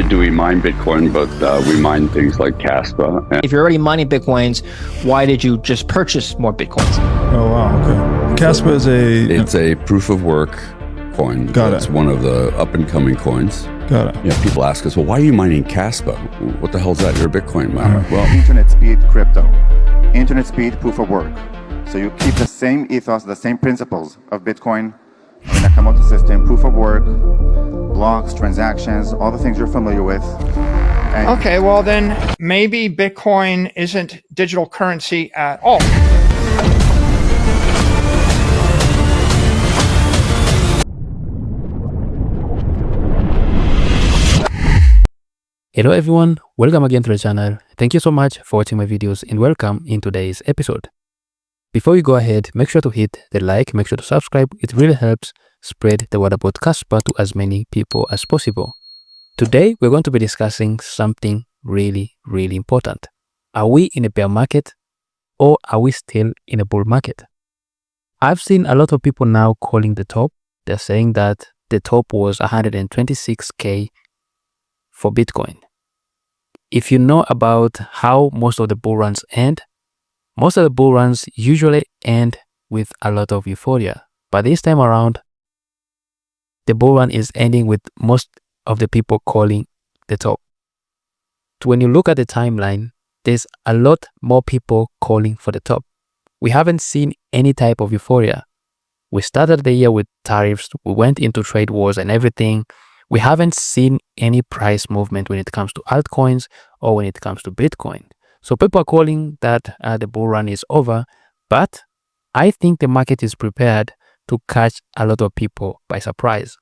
only do we mine Bitcoin, but we mine things like Kaspa. If you're already mining Bitcoins, why did you just purchase more Bitcoins? Oh, wow. Okay. Kaspa is It's a proof of work coin. It's one of the up and coming coins. Got it. Yeah, people ask us, well, why are you mining Kaspa? What the hell is that? You're a Bitcoin miner. Well, internet speed crypto. Internet speed proof of work. So you keep the same ethos, the same principles of Bitcoin, the Nakamoto system, proof of work, blocks, transactions, all the things you're familiar with. Okay, well then maybe Bitcoin isn't digital currency at all. Hello everyone, welcome again to the channel. Thank you so much for watching my videos and welcome in today's episode. Before we go ahead, make sure to hit the like, make sure to subscribe. It really helps spread the word about Kaspa to as many people as possible. Today, we're going to be discussing something really important. Are we in a bear market or are we still in a bull market? I've seen a lot of people now calling the top. They're saying that the top was 126K for Bitcoin. If you know about how most of the bull runs end, most of the bull runs usually end with a lot of euphoria. But this time around, the bull run is ending with most of the people calling the top. So when you look at the timeline, there's a lot more people calling for the top. We haven't seen any type of euphoria. We started the year with tariffs, we went into trade wars and everything. We haven't seen any price movement when it comes to altcoins or when it comes to Bitcoin. So people are calling that the bull run is over, but I think the market is prepared to catch a lot of people by surprise.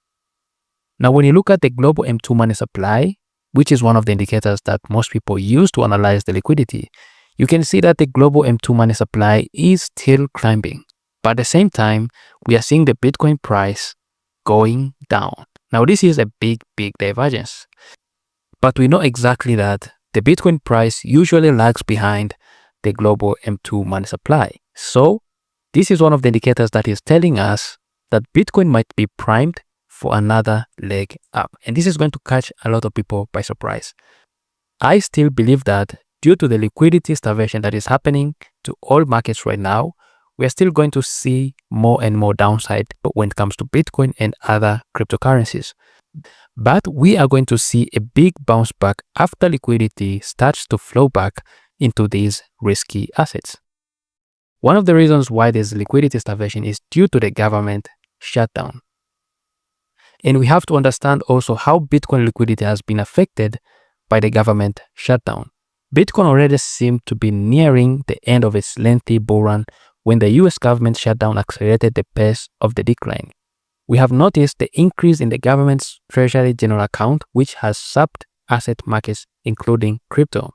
Now, when you look at the global M2 money supply, which is one of the indicators that most people use to analyze the liquidity, you can see that the global M2 money supply is still climbing. But at the same time, we are seeing the Bitcoin price going down. Now, this is a big divergence. But we know exactly that the Bitcoin price usually lags behind the global M2 money supply. So, this is one of the indicators that is telling us that Bitcoin might be primed for another leg up. And this is going to catch a lot of people by surprise. I still believe that due to the liquidity starvation that is happening to all markets right now, we are still going to see more and more downside when it comes to Bitcoin and other cryptocurrencies. But we are going to see a big bounce back after liquidity starts to flow back into these risky assets. One of the reasons why there's liquidity starvation is due to the government shutdown. And we have to understand also how Bitcoin liquidity has been affected by the government shutdown. Bitcoin already seemed to be nearing the end of its lengthy bull run when the US government shutdown accelerated the pace of the decline. We have noticed the increase in the government's Treasury General Account, which has sapped asset markets, including crypto.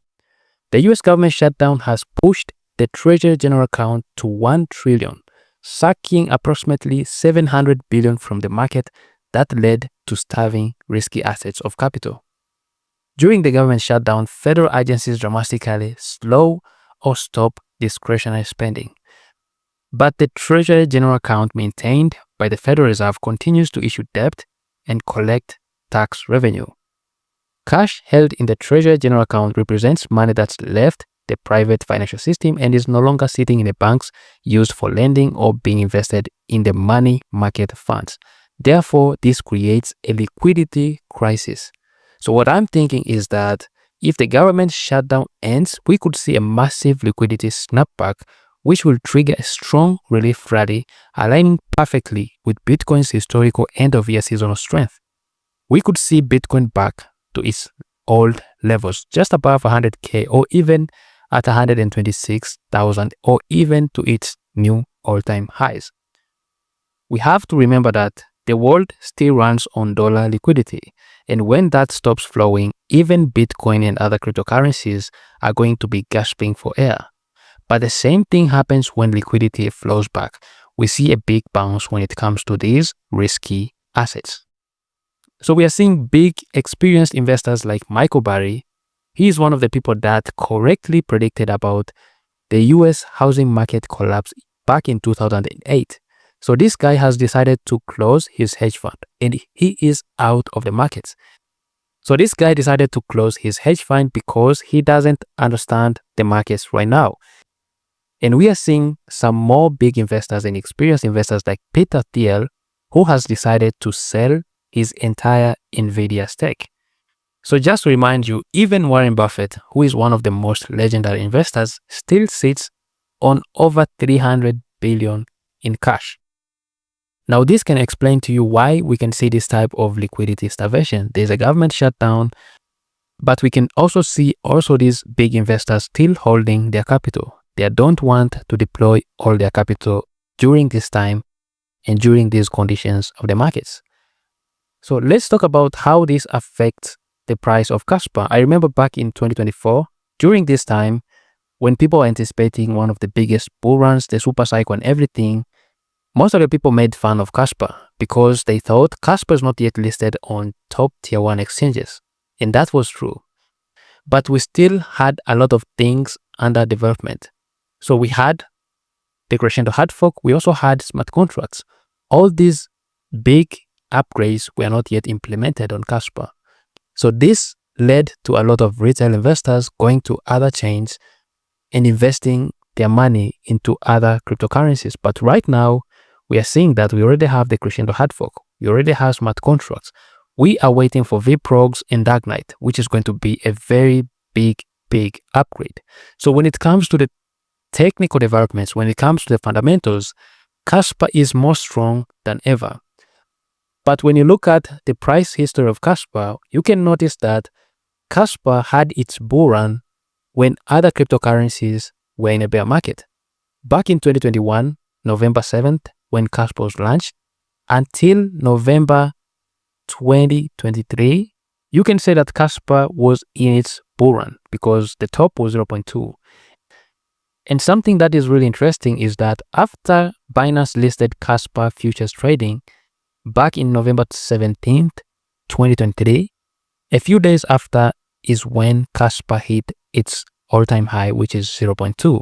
The US government shutdown has pushed the Treasury General Account to 1 trillion, sucking approximately 700 billion from the market that led to starving risky assets of capital. During the government shutdown, federal agencies dramatically slow or stop discretionary spending. But the Treasury General Account maintained by the Federal Reserve continues to issue debt and collect tax revenue. Cash held in the Treasury General Account represents money that's left the private financial system and is no longer sitting in the banks used for lending or being invested in the money market funds. Therefore, this creates a liquidity crisis. So what I'm thinking is that if the government shutdown ends, we could see a massive liquidity snapback, which will trigger a strong relief rally, aligning perfectly with Bitcoin's historical end-of-year seasonal strength. We could see Bitcoin back to its old levels, just above 100K or even at 126,000 or even to its new all-time highs. We have to remember that the world still runs on dollar liquidity, and when that stops flowing, even Bitcoin and other cryptocurrencies are going to be gasping for air. But the same thing happens when liquidity flows back. We see a big bounce when it comes to these risky assets. So we are seeing big experienced investors like Michael Burry. He is one of the people that correctly predicted about the US housing market collapse back in 2008. So this guy has decided to close his hedge fund and he is out of the markets. So this guy decided to close his hedge fund because he doesn't understand the markets right now. And we are seeing some more big investors and experienced investors like Peter Thiel, who has decided to sell his entire Nvidia stake. So just to remind you, even Warren Buffett, who is one of the most legendary investors, still sits on over 300 billion in cash. Now, this can explain to you why we can see this type of liquidity starvation. There's a government shutdown, but we can also see these big investors still holding their capital. They don't want to deploy all their capital during this time and during these conditions of the markets. So let's talk about how this affects the price of Kaspa. I remember back in 2024, during this time, when people were anticipating one of the biggest bull runs, the super cycle and everything, most of the people made fun of Kaspa because they thought Kaspa is not yet listed on top tier 1 exchanges. And that was true. But we still had a lot of things under development. So we had the crescendo hard fork, we also had smart contracts. All these big upgrades were not yet implemented on Kaspa. So this led to a lot of retail investors going to other chains and investing their money into other cryptocurrencies. But right now, we are seeing that we already have the crescendo hard fork. We already have smart contracts. We are waiting for VPROGs and Dark Knight, which is going to be a very big upgrade. So when it comes to the technical developments, when it comes to the fundamentals, Kaspa is more strong than ever. But when you look at the price history of Kaspa, you can notice that Kaspa had its bull run when other cryptocurrencies were in a bear market. Back in 2021, November 7th, when Kaspa was launched, until November 2023, you can say that Kaspa was in its bull run because the top was 0.2. And something that is really interesting is that after Binance listed Kaspa futures trading back in November 17th, 2023, a few days after is when Kaspa hit its all-time high, which is 0.2.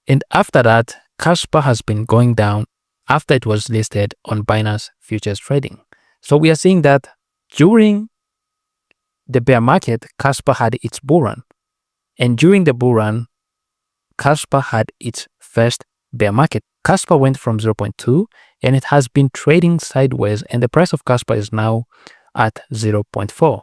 And after that, Kaspa has been going down after it was listed on Binance futures trading. So we are seeing that during the bear market, Kaspa had its bull run. And during the bull run, Kaspa had its first bear market. Kaspa went from 0.2 and it has been trading sideways, and the price of Kaspa is now at 0.4.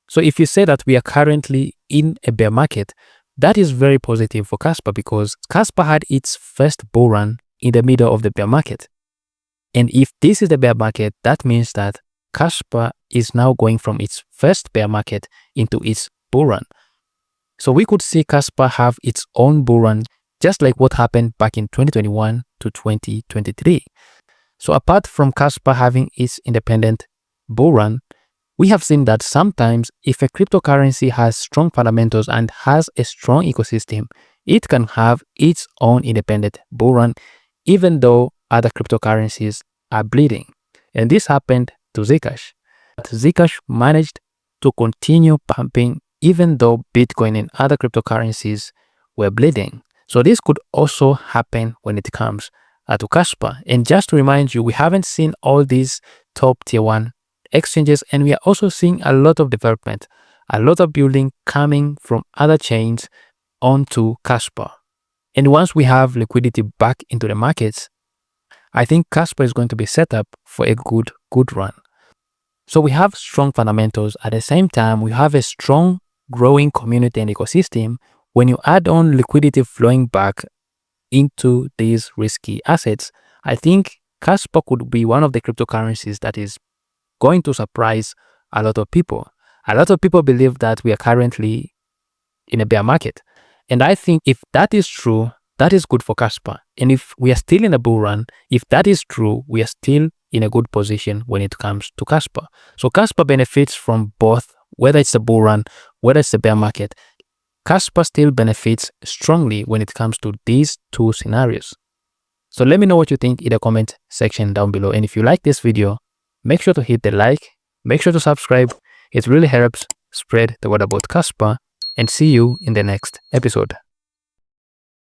So if you say that we are currently in a bear market, that is very positive for Kaspa because Kaspa had its first bull run in the middle of the bear market. And if this is the bear market, that means that Kaspa is now going from its first bear market into its bull run. So we could see Kaspa have its own bull run, just like what happened back in 2021 to 2023. So apart from Kaspa having its independent bull run, we have seen that sometimes if a cryptocurrency has strong fundamentals and has a strong ecosystem, it can have its own independent bull run, even though other cryptocurrencies are bleeding. And this happened to Zcash. But Zcash managed to continue pumping even though Bitcoin and other cryptocurrencies were bleeding. So this could also happen when it comes to Kaspa. And just to remind you, we haven't seen all these top tier 1 exchanges, and we are also seeing a lot of development, a lot of building coming from other chains onto Kaspa. And once we have liquidity back into the markets, I think Kaspa is going to be set up for a good run. So we have strong fundamentals. At the same time, we have a strong growing community and ecosystem. When you add on liquidity flowing back into these risky assets, I think Kaspa could be one of the cryptocurrencies that is going to surprise a lot of people. A lot of people believe that we are currently in a bear market. And I think if that is true, that is good for Kaspa. And if we are still in a bull run, if that is true, we are still in a good position when it comes to Kaspa. So Kaspa benefits from both, whether it's a bull run, whether it's a bear market. Kaspa still benefits strongly when it comes to these two scenarios. So let me know what you think in the comment section down below. And if you like this video, make sure to hit the like, make sure to subscribe. It really helps spread the word about Kaspa, and see you in the next episode.